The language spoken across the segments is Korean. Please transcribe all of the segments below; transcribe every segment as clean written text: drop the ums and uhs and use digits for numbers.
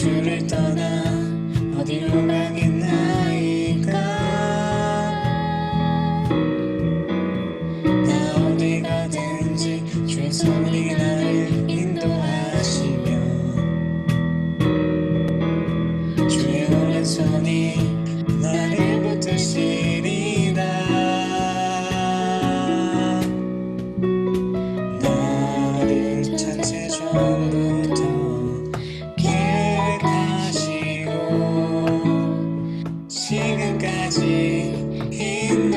주를 떠나 어디로 가겠나이까. 나 어디 가든지 주의 손이 나를 인도하시며 주의 오른손이 나를 붙드시리다. 나를 창세전부터 계획하시고 지금까지 인도하시네.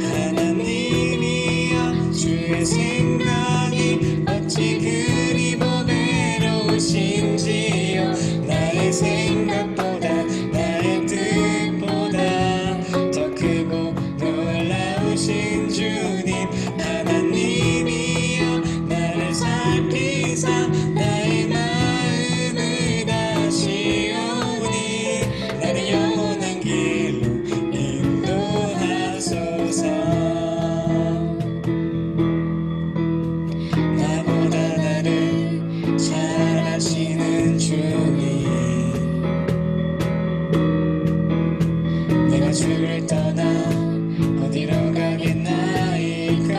하나님이여 주의 생각이 어찌 그리 보배로우신지요. 나의 생각보다 나의 뜻보다 더 크고 놀라우신 주님. 하나님이여 나를 살피사 나의 마음을 다시오니 나를 영원한 길로 인도하소서. 나보다 나를 잘 아시는 주님, 내가 주를 떠나 어디로 가겠나이까.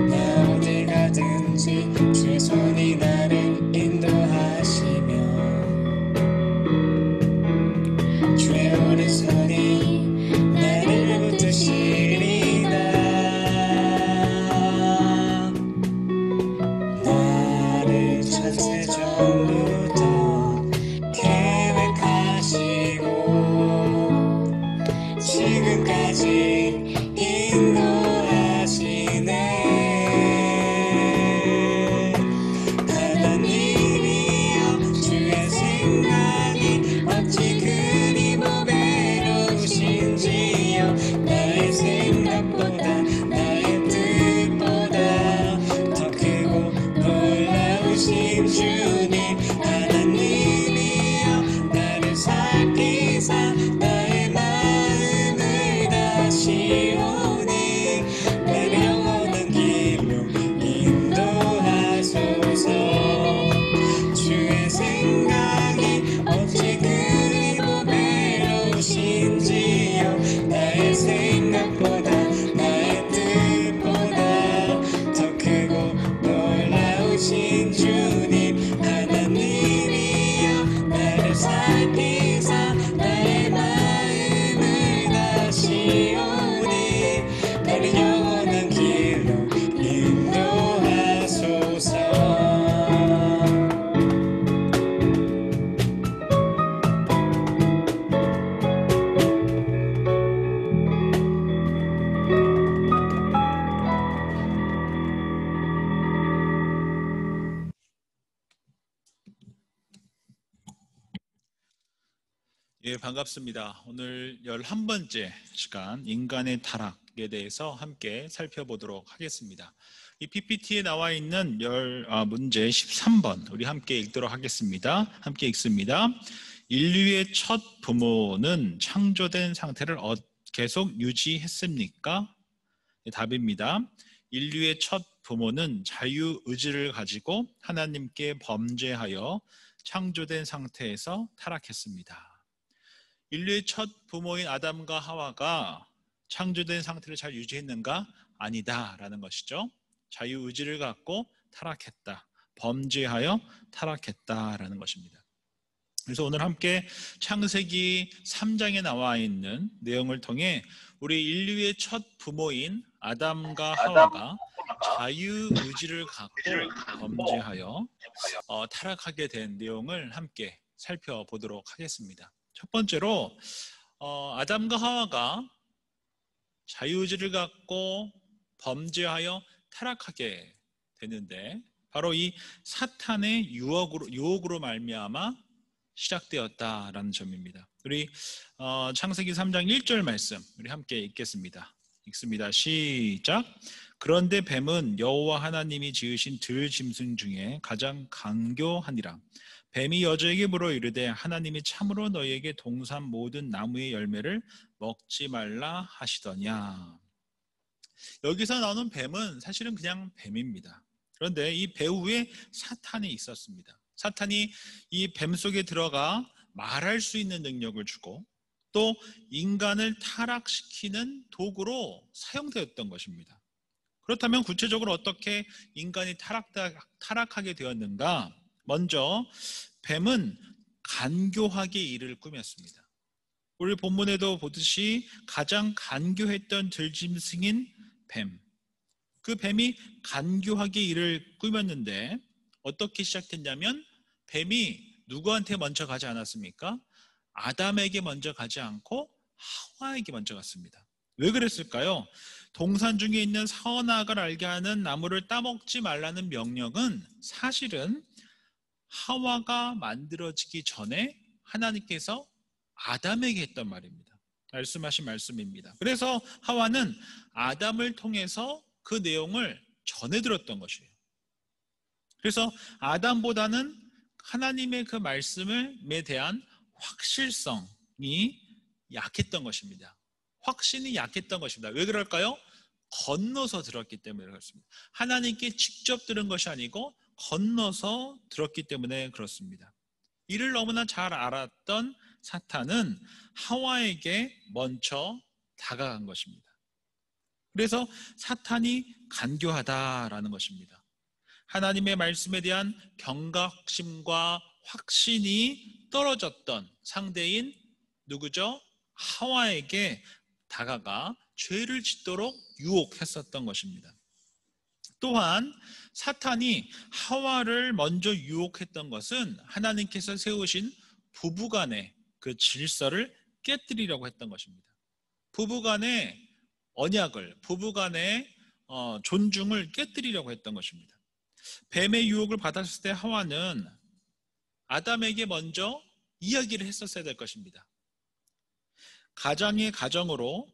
나 어디 가든지 주의 손이 나를 인도하시며 주의 오른손이 나를 붙드시리다. 나를 창세전부터 계획하시고 지금까지 인도하시네. 하나님이여 주의 생각이 어찌 그리 보배로우신지요. 나의 생각보다 나의 뜻보다 더 크고 놀라우신 주님. 하나님이여 나를 살피사 나의 마음을 다시오니 나를 영원한 길로 인도하소서. 주의 생각이 어찌 그리 보배로우신지요. 나의 생각보다 나의 뜻보다 더 크고 놀라우신 주님. 하나님이여 나를 살피사 나의 마음을 다시오니 나를 영원한 길로 인도하소서. 예, 반갑습니다. 오늘 11번째 시간 인간의 타락에 대해서 함께 살펴보도록 하겠습니다. 이 PPT에 나와 있는 문제 13번 우리 함께 읽도록 하겠습니다. 함께 읽습니다. 인류의 첫 부모는 창조된 상태를 계속 유지했습니까? 네, 답입니다. 인류의 첫 부모는 자유의지를 가지고 하나님께 범죄하여 창조된 상태에서 타락했습니다. 인류의 첫 부모인 아담과 하와가 창조된 상태를 잘 유지했는가? 아니다라는 것이죠. 자유의지를 갖고 타락했다. 범죄하여 타락했다라는 것입니다. 그래서 오늘 함께 창세기 3장에 나와 있는 내용을 통해 우리 인류의 첫 부모인 아담과 하와가 자유의지를 갖고 범죄하여 타락하게 된 내용을 함께 살펴보도록 하겠습니다. 첫 번째로 아담과 하와가 자유의지를 갖고 범죄하여 타락하게 되는데 바로 이 사탄의 유혹으로 말미암아 시작되었다라는 점입니다. 우리 창세기 3장 1절 말씀 우리 함께 읽겠습니다. 읽습니다. 시작. 그런데 뱀은 여호와 하나님이 지으신 들짐승 중에 가장 강교하니라. 뱀이 여자에게 물어 이르되 하나님이 참으로 너희에게 동산 모든 나무의 열매를 먹지 말라 하시더냐. 여기서 나오는 뱀은 사실은 그냥 뱀입니다. 그런데 이 배후에 사탄이 있었습니다. 사탄이 이 뱀 속에 들어가 말할 수 있는 능력을 주고 또 인간을 타락시키는 도구로 사용되었던 것입니다. 그렇다면 구체적으로 어떻게 인간이 타락하게 되었는가? 먼저 뱀은 간교하게 일을 꾸몄습니다. 우리 본문에도 보듯이 가장 간교했던 들짐승인 뱀. 그 뱀이 간교하게 일을 꾸몄는데 어떻게 시작됐냐면 뱀이 누구한테 먼저 가지 않았습니까? 아담에게 먼저 가지 않고 하와에게 먼저 갔습니다. 왜 그랬을까요? 동산 중에 있는 선악을 알게 하는 나무를 따먹지 말라는 명령은 사실은 하와가 만들어지기 전에 하나님께서 아담에게 했던 말입니다. 말씀하신 말씀입니다. 그래서 하와는 아담을 통해서 그 내용을 전해 들었던 것이에요. 그래서 아담보다는 하나님의 그 말씀에 대한 확실성이 약했던 것입니다. 확신이 약했던 것입니다. 왜 그럴까요? 건너서 들었기 때문에 그렇습니다. 하나님께 직접 들은 것이 아니고 건너서 들었기 때문에 그렇습니다. 이를 너무나 잘 알았던 사탄은 하와에게 먼저 다가간 것입니다. 그래서 사탄이 간교하다라는 것입니다. 하나님의 말씀에 대한 경각심과 확신이 떨어졌던 상대인 누구죠? 하와에게 다가가 죄를 짓도록 유혹했었던 것입니다. 또한 사탄이 하와를 먼저 유혹했던 것은 하나님께서 세우신 부부간의 그 질서를 깨뜨리려고 했던 것입니다. 부부간의 언약을, 부부간의 존중을 깨뜨리려고 했던 것입니다. 뱀의 유혹을 받았을 때 하와는 아담에게 먼저 이야기를 했었어야 될 것입니다. 가장의 가정으로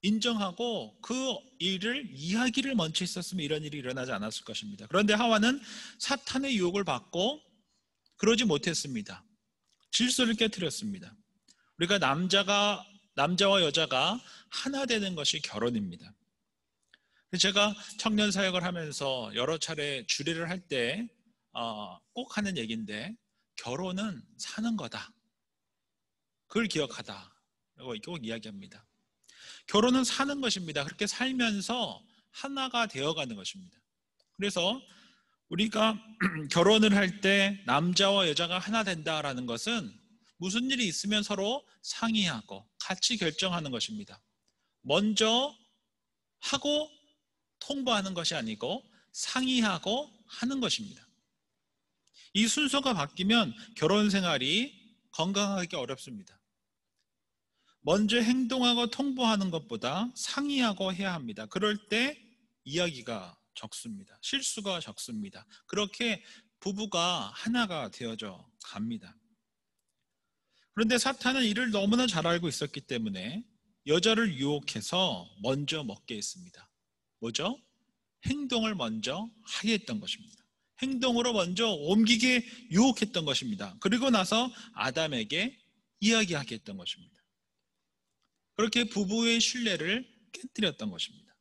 인정하고 그 일을 이야기를 먼저 했었으면 이런 일이 일어나지 않았을 것입니다. 그런데 하와는 사탄의 유혹을 받고 그러지 못했습니다. 질서를 깨뜨렸습니다. 우리가 남자와 여자가 하나 되는 것이 결혼입니다. 제가 청년 사역을 하면서 여러 차례 주례를 할 때 꼭 하는 얘기인데 결혼은 사는 거다. 그걸 기억하다. 꼭 이야기합니다. 결혼은 사는 것입니다. 그렇게 살면서 하나가 되어가는 것입니다. 그래서 우리가 결혼을 할 때 남자와 여자가 하나 된다라는 것은 무슨 일이 있으면 서로 상의하고 같이 결정하는 것입니다. 먼저 하고 통보하는 것이 아니고 상의하고 하는 것입니다. 이 순서가 바뀌면 결혼 생활이 건강하기 어렵습니다. 먼저 행동하고 통보하는 것보다 상의하고 해야 합니다. 그럴 때 이야기가 적습니다. 실수가 적습니다. 그렇게 부부가 하나가 되어져 갑니다. 그런데 사탄은 이를 너무나 잘 알고 있었기 때문에 여자를 유혹해서 먼저 먹게 했습니다. 뭐죠? 행동을 먼저 하게 했던 것입니다. 행동으로 먼저 옮기게 유혹했던 것입니다. 그리고 나서 아담에게 이야기하게 했던 것입니다. 그렇게 부부의 신뢰를 깨뜨렸던 것입니다.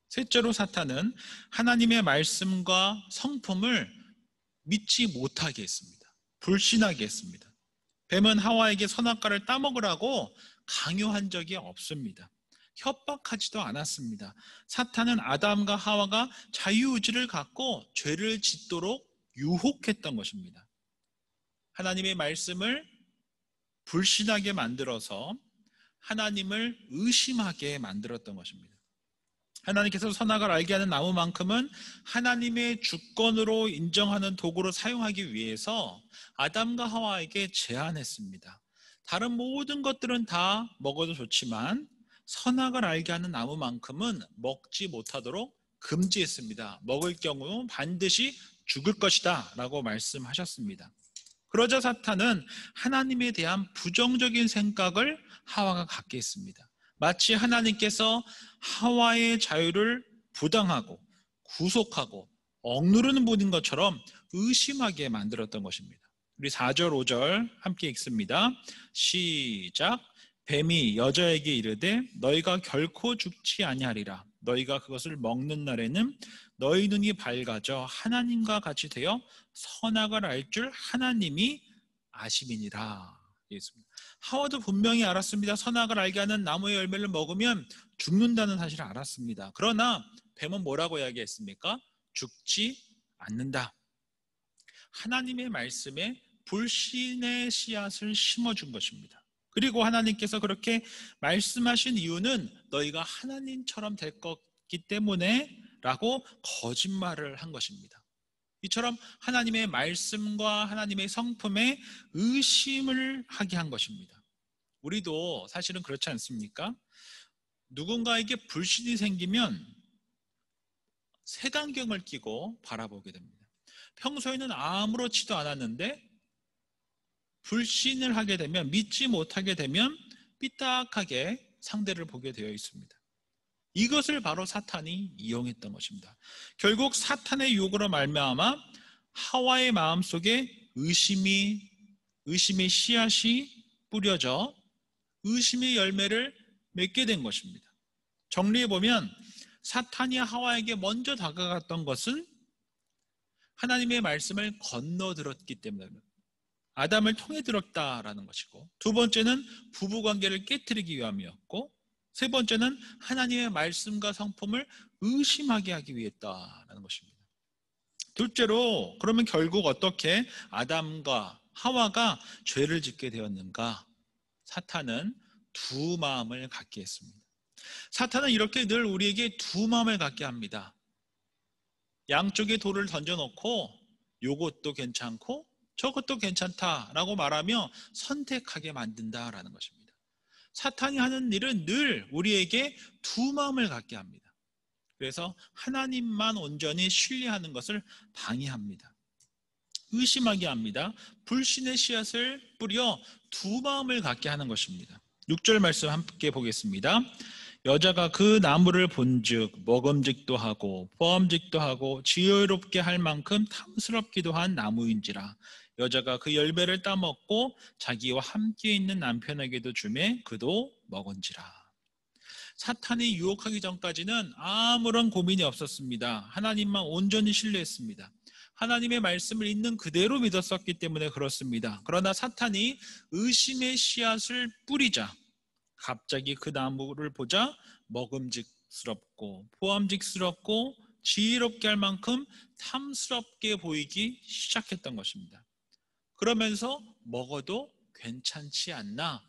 셋째로 사탄은 하나님의 말씀과 성품을 믿지 못하게 했습니다. 불신하게 했습니다. 뱀은 하와에게 선악과를 따먹으라고 강요한 적이 없습니다. 협박하지도 않았습니다. 사탄은 아담과 하와가 자유의지를 갖고 죄를 짓도록 유혹했던 것입니다. 하나님의 말씀을 불신하게 만들어서 하나님을 의심하게 만들었던 것입니다. 하나님께서 선악을 알게 하는 나무만큼은 하나님의 주권으로 인정하는 도구로 사용하기 위해서 아담과 하와에게 제안했습니다. 다른 모든 것들은 다 먹어도 좋지만 선악을 알게 하는 나무만큼은 먹지 못하도록 금지했습니다. 먹을 경우 반드시 죽을 것이다 라고 말씀하셨습니다. 그러자 사탄은 하나님에 대한 부정적인 생각을 하와가 갖게 했습니다. 마치 하나님께서 하와의 자유를 부당하고 구속하고 억누르는 분인 것처럼 의심하게 만들었던 것입니다. 우리 4절 5절 함께 읽습니다. 시작. 뱀이 여자에게 이르되 너희가 결코 죽지 아니하리라. 너희가 그것을 먹는 날에는 너희 눈이 밝아져 하나님과 같이 되어 선악을 알 줄 하나님이 아심이니라. 하와도 분명히 알았습니다. 선악을 알게 하는 나무의 열매를 먹으면 죽는다는 사실을 알았습니다. 그러나 뱀은 뭐라고 이야기했습니까? 죽지 않는다. 하나님의 말씀에 불신의 씨앗을 심어준 것입니다. 그리고 하나님께서 그렇게 말씀하신 이유는 너희가 하나님처럼 될 것이기 때문에 라고 거짓말을 한 것입니다. 이처럼 하나님의 말씀과 하나님의 성품에 의심을 하게 한 것입니다. 우리도 사실은 그렇지 않습니까? 누군가에게 불신이 생기면 색안경을 끼고 바라보게 됩니다. 평소에는 아무렇지도 않았는데 불신을 하게 되면, 믿지 못하게 되면 삐딱하게 상대를 보게 되어 있습니다. 이것을 바로 사탄이 이용했던 것입니다. 결국 사탄의 유혹으로 말미암아 하와의 마음속에 의심의 씨앗이 뿌려져 의심의 열매를 맺게 된 것입니다. 정리해보면 사탄이 하와에게 먼저 다가갔던 것은 하나님의 말씀을 건너들었기 때문입니다. 아담을 통해 들었다라는 것이고, 두 번째는 부부관계를 깨뜨리기 위함이었고, 세 번째는 하나님의 말씀과 성품을 의심하게 하기 위했다라는 것입니다. 둘째로, 그러면 결국 어떻게 아담과 하와가 죄를 짓게 되었는가? 사탄은 두 마음을 갖게 했습니다. 사탄은 이렇게 늘 우리에게 두 마음을 갖게 합니다. 양쪽에 돌을 던져놓고 요것도 괜찮고 저것도 괜찮다라고 말하며 선택하게 만든다라는 것입니다. 사탄이 하는 일은 늘 우리에게 두 마음을 갖게 합니다. 그래서 하나님만 온전히 신뢰하는 것을 방해합니다. 의심하게 합니다. 불신의 씨앗을 뿌려 두 마음을 갖게 하는 것입니다. 6절 말씀 함께 보겠습니다. 여자가 그 나무를 본즉 먹음직도 하고 보암직도 하고 지혜롭게 할 만큼 탐스럽기도 한 나무인지라. 여자가 그 열매를 따먹고 자기와 함께 있는 남편에게도 주매 그도 먹은지라. 사탄이 유혹하기 전까지는 아무런 고민이 없었습니다. 하나님만 온전히 신뢰했습니다. 하나님의 말씀을 있는 그대로 믿었었기 때문에 그렇습니다. 그러나 사탄이 의심의 씨앗을 뿌리자 갑자기 그 나무를 보자 먹음직스럽고 보암직스럽고 지혜롭게 할 만큼 탐스럽게 보이기 시작했던 것입니다. 그러면서 먹어도 괜찮지 않나?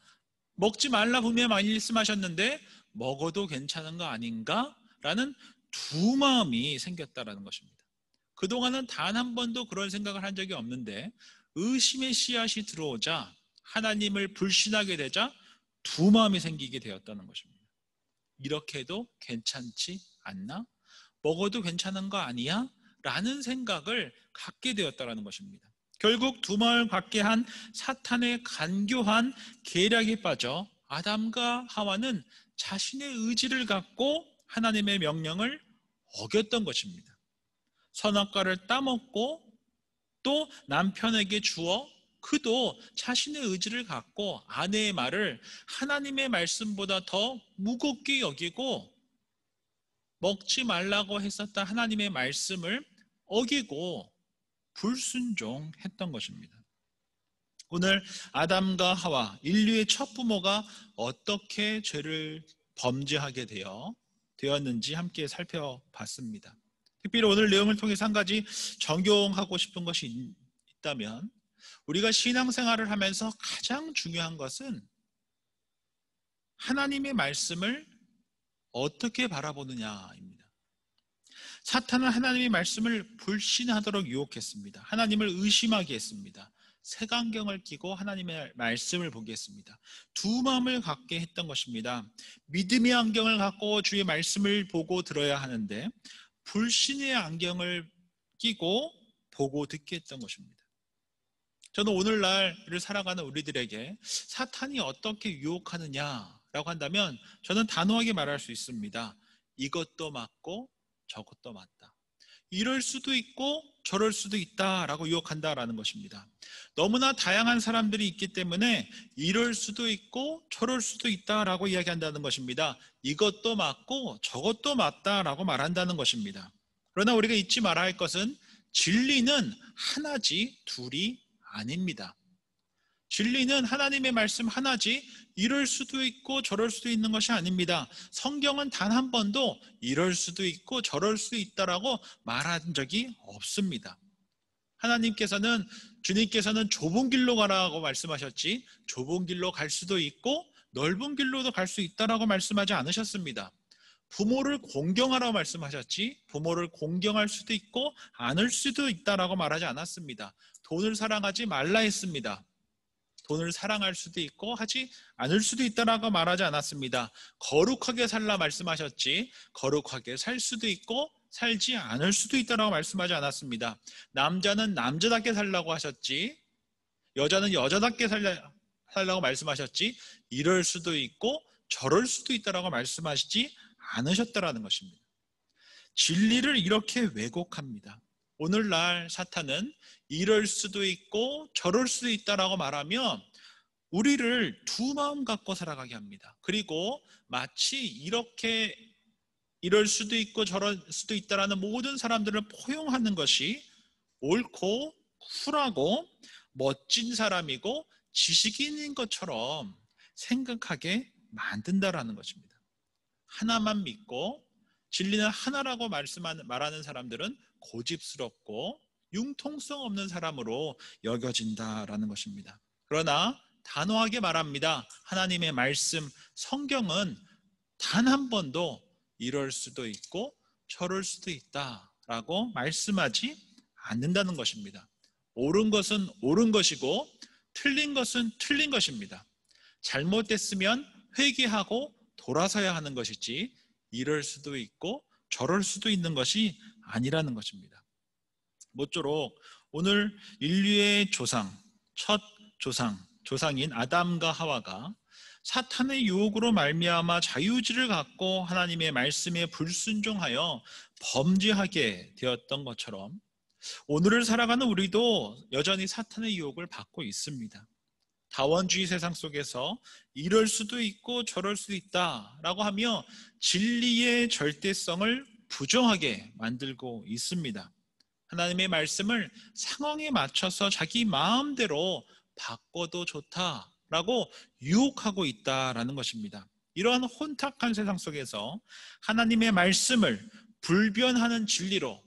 먹지 말라 분명히 말씀하셨는데 먹어도 괜찮은 거 아닌가? 라는 두 마음이 생겼다라는 것입니다. 그동안은 단 한 번도 그런 생각을 한 적이 없는데 의심의 씨앗이 들어오자, 하나님을 불신하게 되자 두 마음이 생기게 되었다는 것입니다. 이렇게 해도 괜찮지 않나? 먹어도 괜찮은 거 아니야? 라는 생각을 갖게 되었다는 것입니다. 결국 두 마음을 갖게 한 사탄의 간교한 계략에 빠져 아담과 하와는 자신의 의지를 갖고 하나님의 명령을 어겼던 것입니다. 선악과를 따먹고 또 남편에게 주어 그도 자신의 의지를 갖고 아내의 말을 하나님의 말씀보다 더 무겁게 여기고 먹지 말라고 했었던 하나님의 말씀을 어기고 불순종했던 것입니다. 오늘 아담과 하와, 인류의 첫 부모가 어떻게 죄를 범죄하게 되었는지 함께 살펴봤습니다. 특별히 오늘 내용을 통해서 한 가지 적용하고 싶은 것이 있다면, 우리가 신앙생활을 하면서 가장 중요한 것은 하나님의 말씀을 어떻게 바라보느냐입니다. 사탄은 하나님의 말씀을 불신하도록 유혹했습니다. 하나님을 의심하게 했습니다. 색안경을 끼고 하나님의 말씀을 보게 했습니다. 두 마음을 갖게 했던 것입니다. 믿음의 안경을 갖고 주의 말씀을 보고 들어야 하는데 불신의 안경을 끼고 보고 듣게 했던 것입니다. 저는 오늘날을 살아가는 우리들에게 사탄이 어떻게 유혹하느냐라고 한다면 저는 단호하게 말할 수 있습니다. 이것도 맞고 저것도 맞다. 이럴 수도 있고 저럴 수도 있다라고 유혹한다라는 것입니다. 너무나 다양한 사람들이 있기 때문에 이럴 수도 있고 저럴 수도 있다라고 이야기한다는 것입니다. 이것도 맞고 저것도 맞다라고 말한다는 것입니다. 그러나 우리가 잊지 말아야 할 것은 진리는 하나지 둘이 아닙니다. 진리는 하나님의 말씀 하나지 이럴 수도 있고 저럴 수도 있는 것이 아닙니다. 성경은 단 한 번도 이럴 수도 있고 저럴 수도 있다라고 말한 적이 없습니다. 하나님께서는 주님께서는 좁은 길로 가라고 말씀하셨지 좁은 길로 갈 수도 있고 넓은 길로도 갈 수 있다라고 말씀하지 않으셨습니다. 부모를 공경하라고 말씀하셨지 부모를 공경할 수도 있고 않을 수도 있다라고 말하지 않았습니다. 돈을 사랑하지 말라 했습니다. 돈을 사랑할 수도 있고 하지 않을 수도 있다라고 말하지 않았습니다. 거룩하게 살라 말씀하셨지 거룩하게 살 수도 있고 살지 않을 수도 있다라고 말씀하지 않았습니다. 남자는 남자답게 살라고 하셨지 여자는 여자답게 살라고 말씀하셨지 이럴 수도 있고 저럴 수도 있다라고 말씀하시지 않으셨다라는 것입니다. 진리를 이렇게 왜곡합니다. 오늘날 사탄은 이럴 수도 있고 저럴 수도 있다라고 말하면 우리를 두 마음 갖고 살아가게 합니다. 그리고 마치 이렇게 이럴 수도 있고 저럴 수도 있다라는 모든 사람들을 포용하는 것이 옳고 쿨하고 멋진 사람이고 지식인인 것처럼 생각하게 만든다라는 것입니다. 하나만 믿고 진리는 하나라고 말하는 사람들은 고집스럽고 융통성 없는 사람으로 여겨진다라는 것입니다. 그러나 단호하게 말합니다. 하나님의 말씀 성경은 단 한 번도 이럴 수도 있고 저럴 수도 있다라고 말씀하지 않는다는 것입니다. 옳은 것은 옳은 것이고 틀린 것은 틀린 것입니다. 잘못됐으면 회개하고 돌아서야 하는 것이지 이럴 수도 있고 저럴 수도 있는 것이 아니라는 것입니다. 모쪼록 오늘 인류의 조상, 첫 조상인 아담과 하와가 사탄의 유혹으로 말미암아 자유의지를 갖고 하나님의 말씀에 불순종하여 범죄하게 되었던 것처럼 오늘을 살아가는 우리도 여전히 사탄의 유혹을 받고 있습니다. 다원주의 세상 속에서 이럴 수도 있고 저럴 수도 있다라고 하며 진리의 절대성을 부정하게 만들고 있습니다. 하나님의 말씀을 상황에 맞춰서 자기 마음대로 바꿔도 좋다라고 유혹하고 있다라는 것입니다. 이러한 혼탁한 세상 속에서 하나님의 말씀을 불변하는 진리로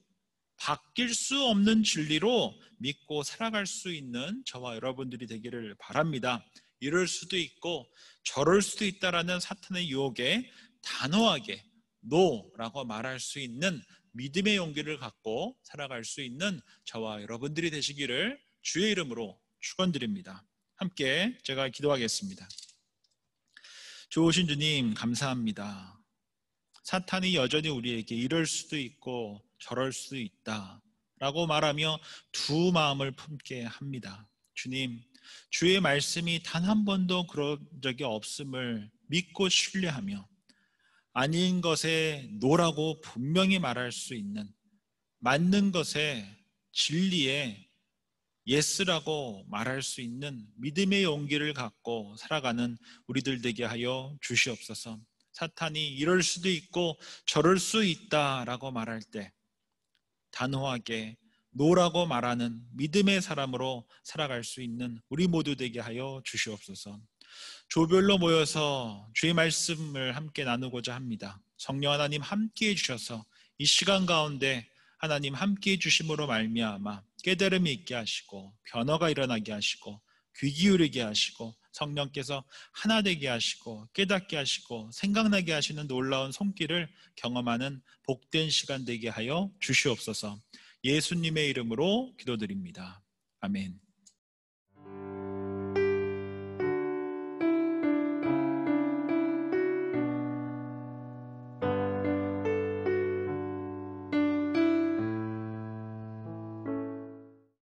바뀔 수 없는 진리로 믿고 살아갈 수 있는 저와 여러분들이 되기를 바랍니다. 이럴 수도 있고 저럴 수도 있다라는 사탄의 유혹에 단호하게 노라고 말할 수 있는 믿음의 용기를 갖고 살아갈 수 있는 저와 여러분들이 되시기를 주의 이름으로 축원드립니다. 함께 제가 기도하겠습니다. 좋으신 주님 감사합니다. 사탄이 여전히 우리에게 이럴 수도 있고 저럴 수도 있다 라고 말하며 두 마음을 품게 합니다. 주님, 주의 말씀이 단 한 번도 그런 적이 없음을 믿고 신뢰하며 아닌 것에 노라고 분명히 말할 수 있는, 맞는 것에 진리에 예스라고 말할 수 있는 믿음의 용기를 갖고 살아가는 우리들 되게 하여 주시옵소서. 사탄이 이럴 수도 있고 저럴 수 있다라고 말할 때 단호하게 노라고 말하는 믿음의 사람으로 살아갈 수 있는 우리 모두 되게 하여 주시옵소서. 조별로 모여서 주의 말씀을 함께 나누고자 합니다. 성령 하나님 함께해 주셔서 이 시간 가운데 하나님 함께해 주심으로 말미암아 깨달음이 있게 하시고 변화가 일어나게 하시고 귀 기울이게 하시고 성령께서 하나 되게 하시고 깨닫게 하시고 생각나게 하시는 놀라운 손길을 경험하는 복된 시간 되게 하여 주시옵소서. 예수님의 이름으로 기도드립니다. 아멘.